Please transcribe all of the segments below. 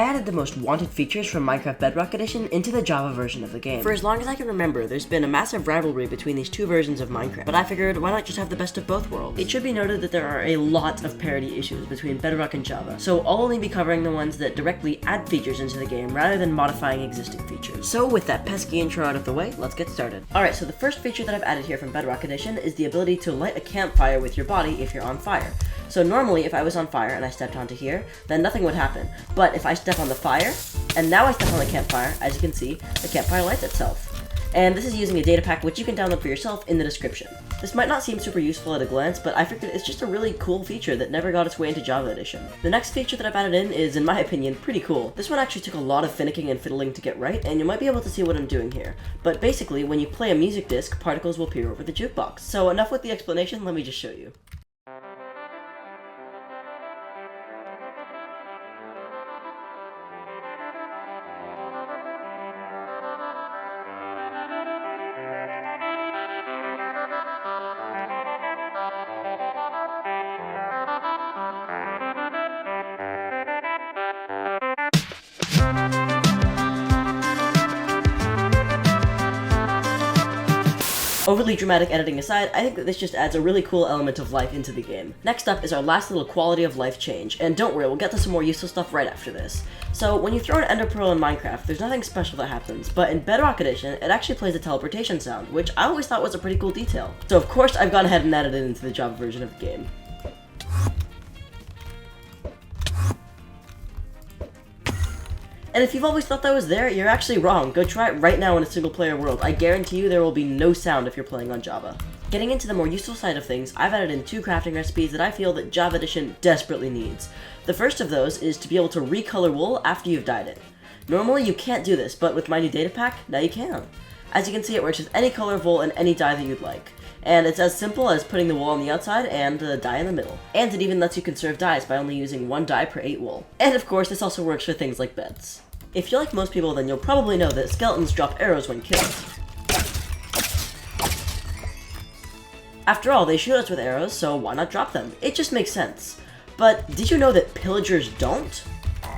I added the most wanted features from Minecraft Bedrock Edition into the Java version of the game. For as long as I can remember, there's been a massive rivalry between these two versions of Minecraft, but I figured why not just have the best of both worlds? It should be noted that there are a lot of parity issues between Bedrock and Java, so I'll only be covering the ones that directly add features into the game rather than modifying existing features. So with that pesky intro out of the way, let's get started. Alright, so the first feature that I've added here from Bedrock Edition is the ability to light a campfire with your body if you're on fire. So normally, if I was on fire and I stepped onto here, then nothing would happen. But if I step on the fire, and now I step on the campfire, as you can see, the campfire lights itself. And this is using a datapack which you can download for yourself in the description. This might not seem super useful at a glance, but I figured it's just a really cool feature that never got its way into Java Edition. The next feature that I've added in is, in my opinion, pretty cool. This one actually took a lot of finicking and fiddling to get right, and you might be able to see what I'm doing here. But basically, when you play a music disc, particles will appear over the jukebox. So enough with the explanation, let me just show you. Overly dramatic editing aside, I think that this just adds a really cool element of life into the game. Next up is our last little quality of life change, and don't worry, we'll get to some more useful stuff right after this. So, when you throw an ender pearl in Minecraft, there's nothing special that happens, but in Bedrock Edition, it actually plays a teleportation sound, which I always thought was a pretty cool detail. So of course, I've gone ahead and added it into the Java version of the game. And if you've always thought that was there, you're actually wrong. Go try it right now in a single-player world. I guarantee you there will be no sound if you're playing on Java. Getting into the more useful side of things, I've added in 2 crafting recipes that I feel that Java Edition desperately needs. The first of those is to be able to recolor wool after you've dyed it. Normally you can't do this, but with my new Datapack, now you can. As you can see, it works with any color of wool and any dye that you'd like. And it's as simple as putting the wool on the outside and the dye in the middle. And it even lets you conserve dyes by only using 1 dye per 8 wool. And of course, this also works for things like beds. If you're like most people, then you'll probably know that skeletons drop arrows when killed. After all, they shoot us with arrows, so why not drop them? It just makes sense. But did you know that pillagers don't?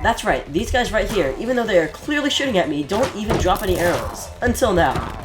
That's right, these guys right here, even though they are clearly shooting at me, don't even drop any arrows. Until now.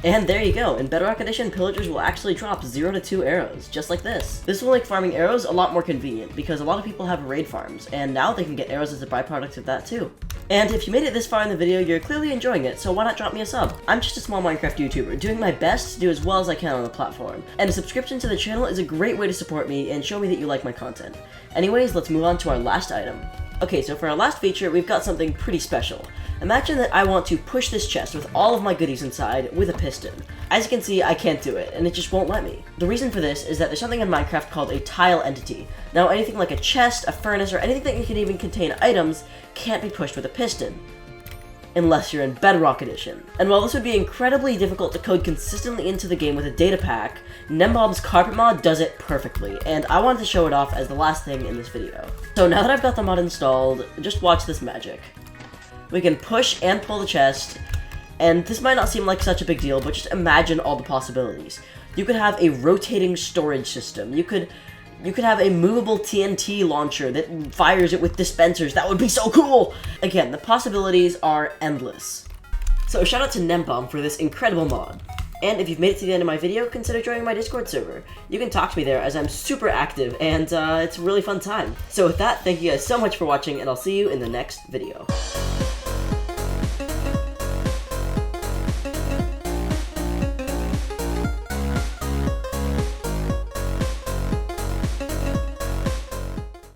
And there you go, in Bedrock Edition, pillagers will actually drop 0 to 2 arrows, just like this. This will make farming arrows a lot more convenient, because a lot of people have raid farms, and now they can get arrows as a byproduct of that too. And if you made it this far in the video, you're clearly enjoying it, so why not drop me a sub? I'm just a small Minecraft YouTuber, doing my best to do as well as I can on the platform, and a subscription to the channel is a great way to support me and show me that you like my content. Anyways, let's move on to our last item. Okay, so for our last feature, we've got something pretty special. Imagine that I want to push this chest with all of my goodies inside with a piston. As you can see, I can't do it, and it just won't let me. The reason for this is that there's something in Minecraft called a tile entity. Now, anything like a chest, a furnace, or anything that can even contain items can't be pushed with a piston. Unless you're in Bedrock Edition. And while this would be incredibly difficult to code consistently into the game with a datapack, Nembob's carpet mod does it perfectly, and I wanted to show it off as the last thing in this video. So now that I've got the mod installed, just watch this magic. We can push and pull the chest, and this might not seem like such a big deal, but just imagine all the possibilities. You could have a rotating storage system. You could have a movable TNT launcher that fires it with dispensers. That would be so cool! Again, the possibilities are endless. So shout out to Nembob for this incredible mod. And if you've made it to the end of my video, consider joining my Discord server. You can talk to me there as I'm super active, and it's a really fun time. So with that, thank you guys so much for watching, and I'll see you in the next video.